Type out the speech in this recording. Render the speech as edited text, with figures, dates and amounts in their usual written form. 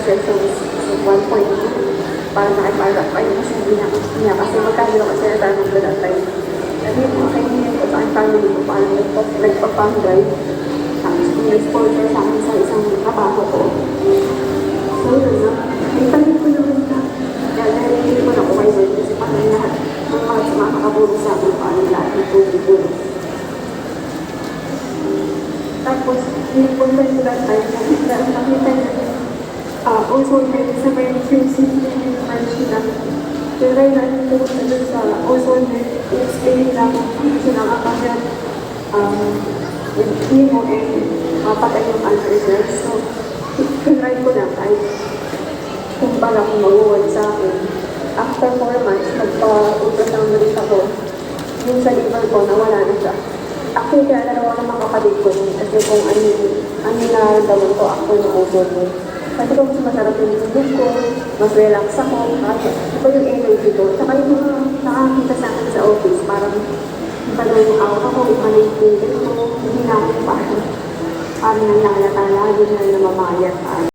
sessions, so 1.2. Para nakipagap pa yung sabi niya kasi magkano ako sa retirement ko that time. Sabi mo, kailangan ko sa family ko, parang nagpapanggay. Tapos sponsor sa akin sa isang kapato ko. So yun na, ay talit ko naman na. Kaya hindi ko na ko kayo kasi parang lahat ng mga makakabulong sa akin, parang lahat ng tubig-bulong. Tapos, nilipunta ko that time, nakita niya also sa may QC na pero natin po sa also explain lang kasi nakakaya hindi mo mapatay yung answer. So, tinry ko na kahit kung pala kung mag-uwan sa akin. After 4 months, nagpa-ultrasound ulit ako. Yung sa liver ko, nawala na siya. Actually, kaya nalawa ng mga kapatid ko kasi kung ano nararamdaman ko ako yung uso mo. Kasi kung mas masarap yung tubig ko, mas relax ako, kasi ito yung energy ko. Saka yung mga nakakita sa akin sa office, parang iba na yung aura ko, iba na yung tubig ko, hindi na ako parang nanlalata lagi na namamayat.